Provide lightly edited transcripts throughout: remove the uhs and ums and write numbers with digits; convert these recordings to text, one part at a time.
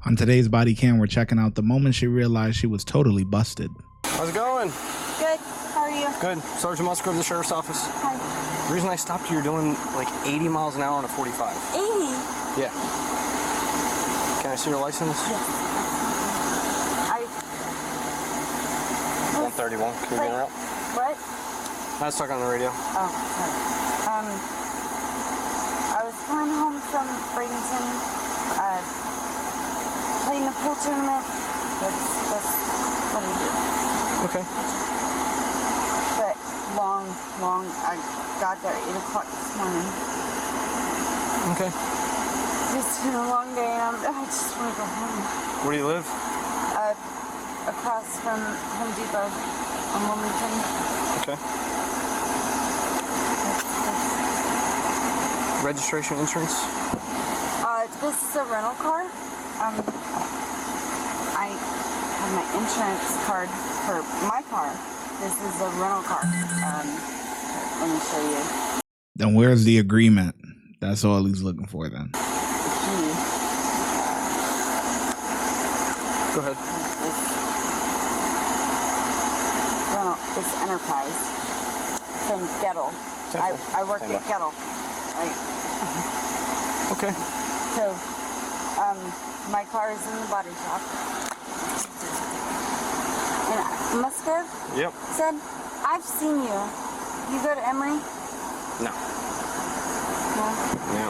On today's body cam, we're checking out the moment she realized she was totally busted. How's it going? Good. How are you? Good. Sergeant Musgrove of the Sheriff's Office. Hi. The reason I stopped you, you're doing like 80 miles an hour on a 45. 80? Yeah. Can I see your license? Yes. 131. Can you get her out? What? I was stuck on the radio. Oh, sorry. I was coming home from Bradenton, playing the pool tournament. That's what I do. Okay. But long, I got there at 8 o'clock this morning. Okay. It's been a long day and I just want to go home. Where do you live? Across from Home Depot on Wilmington. Okay. Registration, insurance? This is a rental car. I have my insurance card for my car. This is a rental car. Let me show you. Then where's the agreement? That's all he's looking for then. The key. Go ahead. It's Enterprise from Gettle. I work at Gettle. Okay. So, my car is in the body shop. And Musgrove Yep. said, I've seen you. You go to Emory? No. No. No.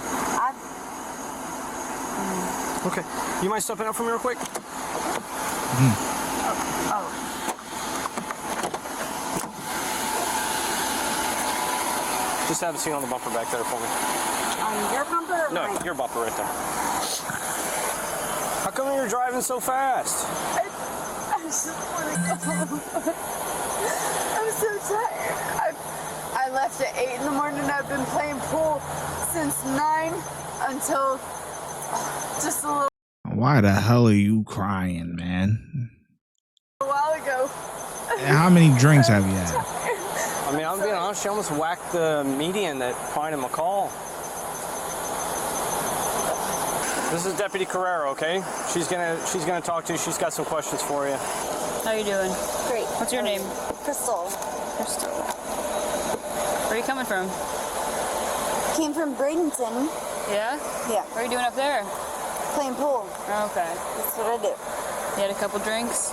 Okay. You mind stepping out from me real quick? Oh. Just have a seat on the bumper back there for me. On your bumper or No, mine? your bumper right there. How come you're driving so fast? I just want to go home. I'm so tired. I left at 8 in the morning. I've been playing pool since 9 until just a little Why the hell are you crying, man? while ago. And how many drinks have you had? I mean, I'm being honest, she almost whacked the median at Pine and McCall. This is Deputy Carrera, okay? She's gonna talk to you. She's got some questions for you. How you doing? Great. What's your name? Crystal. Crystal. Where are you coming from? Came from Bradenton. Yeah? Yeah. What are you doing up there? Playing pool. Oh, okay. That's what I do. You had a couple drinks?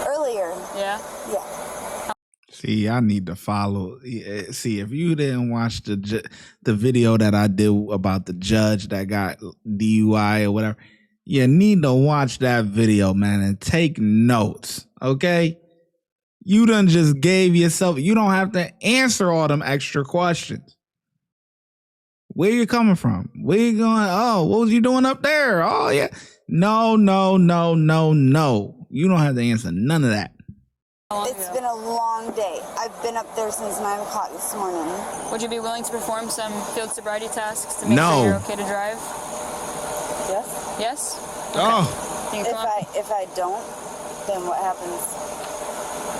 Earlier. Yeah? Yeah. See, I need to follow. See, if you didn't watch the video that I did about the judge that got DUI or whatever, you need to watch that video, man, and take notes, okay? You done just gave yourself, you don't have to answer all them extra questions. Where you coming from? Where you going? Oh, what was you doing up there? Oh, yeah. No. You don't have to answer none of that. It's been a long day. I've been up there since 9 o'clock this morning. Would you be willing to perform some field sobriety tasks to make sure you're okay to drive? Yes. Yes? Oh. You can come up. If I don't, then what happens?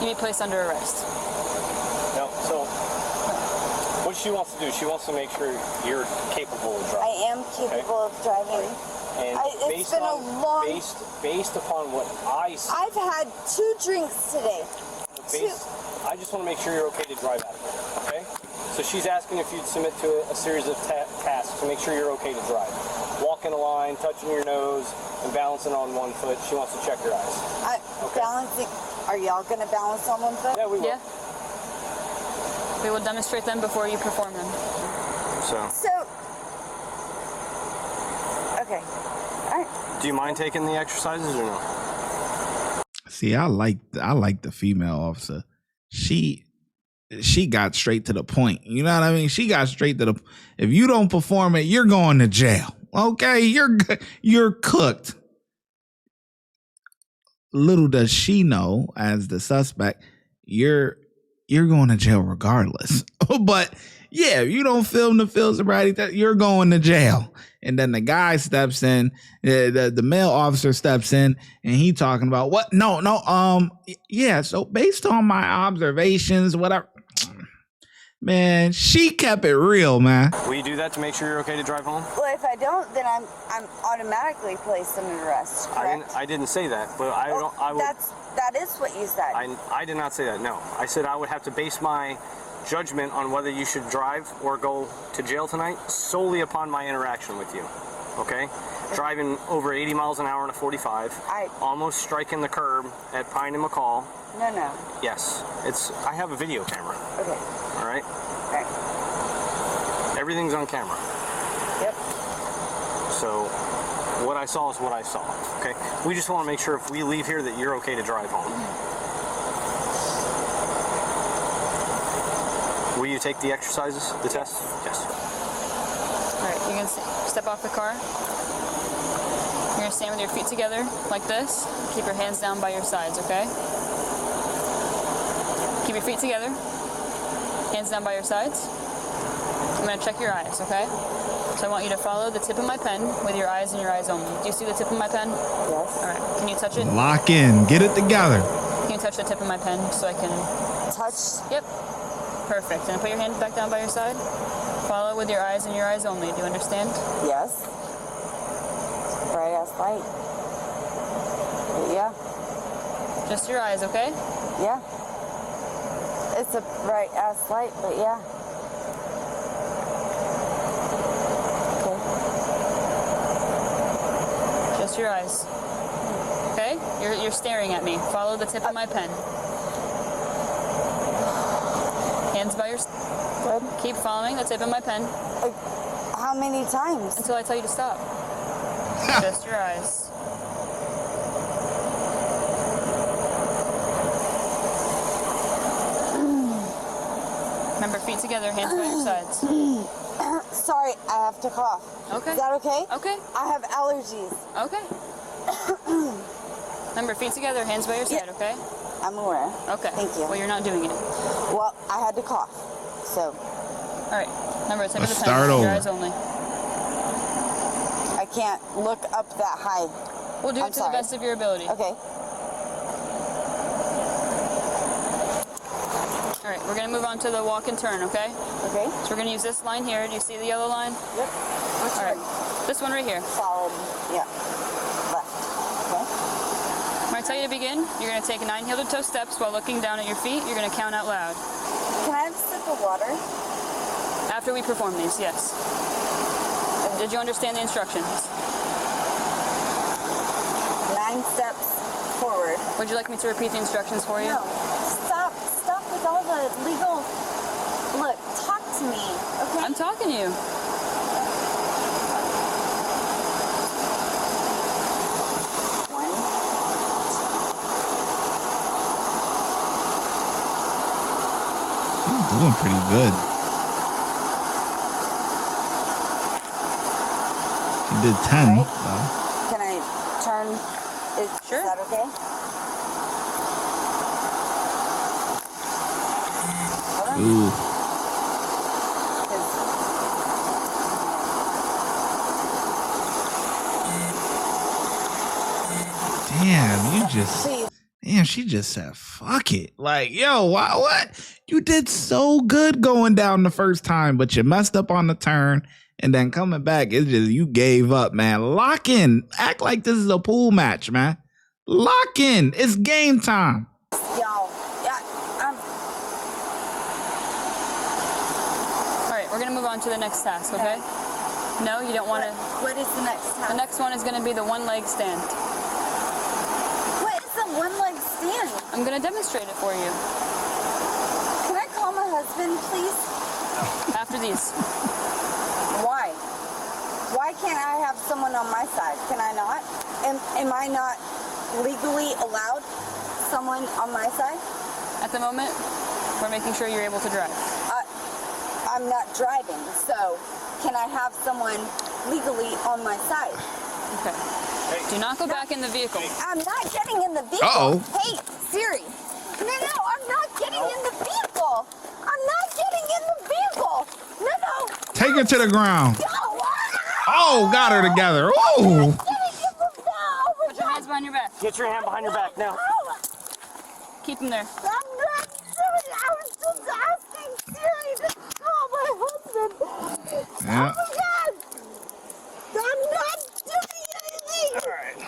You'd be placed under arrest. No, so what she wants to do, she wants to make sure you're capable of driving. I am capable of driving. And It's been a long... based upon what I see, I've had 2 drinks today. I just want to make sure you're okay to drive out of here, okay? So she's asking if you'd submit to a series of tasks to make sure you're okay to drive. Walking a line, touching your nose, and balancing on one foot. She wants to check your eyes. Okay. Balancing... Are y'all going to balance on one foot? Yeah, we will. Yeah. We will demonstrate them before you perform them. So, okay. All right. do you mind taking the exercises or no? See, I like the female officer. She got straight to the point. You know what I mean? She got straight to the. If you don't perform it, you're going to jail. Okay, you're cooked. Little does she know, as the suspect, you're going to jail regardless. But yeah, if you don't film the field sobriety, you're going to jail. And then the guy steps in, the male officer steps in, and he talking about what? No. Yeah. So based on my observations, whatever, Man, she kept it real, man. Will you do that to make sure you're okay to drive home? Well, if I don't, then I'm automatically placed under arrest. Correct? I didn't say that, but I don't. I would. That is what you said. I did not say that. No, I said I would have to base my judgment on whether you should drive or go to jail tonight solely upon my interaction with you. Okay? Driving over 80 miles an hour in a 45, almost striking the curb at Pine and McCall. No. Yes, I have a video camera. Okay. All right. Okay. Everything's on camera. Yep. So what I saw is what I saw. Okay. We just want to make sure if we leave here that you're okay to drive home. Will you take the exercises, the test? Yes. All right, you're gonna step off the car. You're gonna stand with your feet together like this. Keep your hands down by your sides, okay? Keep your feet together. Hands down by your sides. I'm gonna check your eyes, okay? So I want you to follow the tip of my pen with your eyes and your eyes only. Do you see the tip of my pen? Yes. All right, can you touch it? Lock in. Get it together. Can you touch the tip of my pen so I can... Touch? Yep. Perfect. And put your hand back down by your side. Follow with your eyes and your eyes only. Do you understand? Yes. Bright ass light. Yeah. Just your eyes, okay? Yeah. It's a bright ass light, but yeah. Okay. Just your eyes. Okay? You're staring at me. Follow the tip of my pen. Hands by your... Good. Keep following the tip of my pen. How many times? Until I tell you to stop. Just your eyes. Remember, feet together, hands by your sides. Sorry, I have to cough. Okay. Is that okay? Okay. I have allergies. Okay. Remember, feet together, hands by your side, okay? I'm aware. Okay. Thank you. Well, you're not doing it. Well, I had to cough, so. All right. Remember, tip of the pen. Start over. Your eyes only. I can't look up that high. We'll do it to the best of your ability. Okay. All right, we're gonna move on to the walk and turn, okay? Okay. So we're gonna use this line here. Do you see the yellow line? Yep. Which All right. one? This one right here. Solid. Yeah. Left. Okay. When I tell you to begin, you're gonna take 9 heel-to-toe steps while looking down at your feet. You're gonna count out loud. Can I have a sip of water? After we perform these, yes. Did you understand the instructions? 9 steps forward. Would you like me to repeat the instructions for you? No. Stop with all the legal... Look, talk to me, okay? I'm talking to you. Doing pretty good. She did 10. Right. So. Can I turn? Sure. Is that okay? Ooh. Damn, you just... Please. Damn, she just said, fuck it. Like, yo, what? You did so good going down the first time, but you messed up on the turn. And then coming back, it's just, you gave up, man. Lock in. Act like this is a pool match, man. Lock in. It's game time. Y'all. Yeah, All right, we're gonna move on to the next task, okay? No, you don't want to... What is the next task? The next one is gonna be the one-leg stand. What is the one-leg stand? I'm gonna demonstrate it for you. Can I call my husband, please? After these. Why? Why can't I have someone on my side? Can I not? Am I not legally allowed someone on my side? At the moment, we're making sure you're able to drive. I'm not driving, so can I have someone legally on my side? Okay. Do not go back in the vehicle. I'm not getting in the vehicle. Uh-oh. Hey, Siri. No, I'm not getting in the vehicle. I'm not getting in the vehicle. No. Take her to the ground. No. Oh, got her together. Oh. Put your hands behind your back. Get your hand behind your back now. Keep them there. I'm not doing it. I was just asking Siri to Yeah. Oh my God! I'm not doing anything! Alright.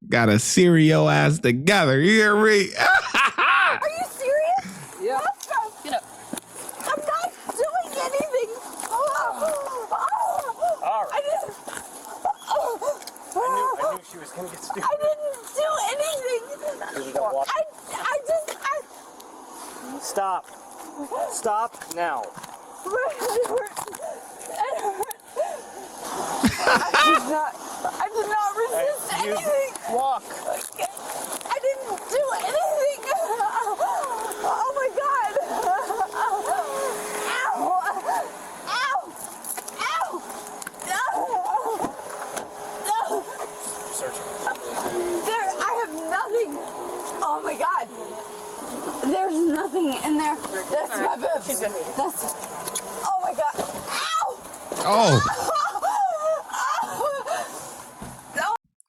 Got a cereal ass together. You hear me? Are you serious? Yeah. Get up. I'm not doing anything! Alright. I didn't... I knew she was gonna get stupid. I didn't do anything! Stop. Stop now. I did not resist You anything! walk. I didn't do anything! Oh my God! Ow! Ow! Ow! No! Searching. I have nothing! Oh my God! There's nothing in there. That's my boobs. That's... Oh my God! Ow! Oh,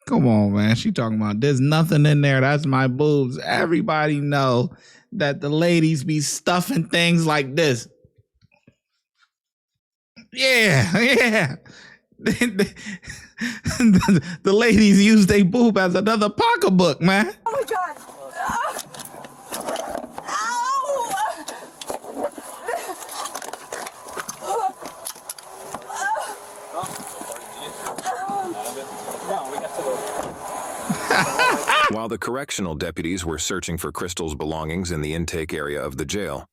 come on, man. She talking about there's nothing in there. That's my boobs. Everybody know that the ladies be stuffing things like this. Yeah, yeah. The ladies use their boob as another pocketbook, man. Oh my God! While the correctional deputies were searching for Crystal's belongings in the intake area of the jail,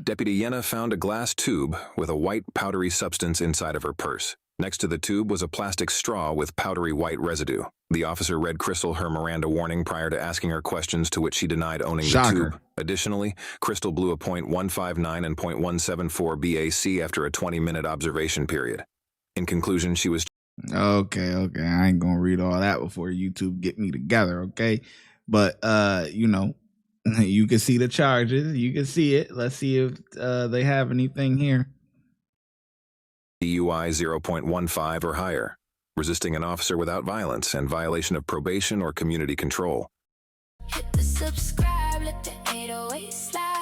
Deputy Yenna found a glass tube with a white powdery substance inside of her purse. Next to the tube was a plastic straw with powdery white residue. The officer read Crystal her Miranda warning prior to asking her questions, to which she denied owning Shocker. the tube. Additionally, Crystal blew a .159 and .174 BAC after a 20-minute observation period. In conclusion, she was... Okay. I ain't gonna read all that before YouTube get me together, okay? But you know, you can see the charges. You can see it. Let's see if they have anything here. DUI 0.15 or higher, resisting an officer without violence, and violation of probation or community control. Hit the subscribe, let the 808 slide.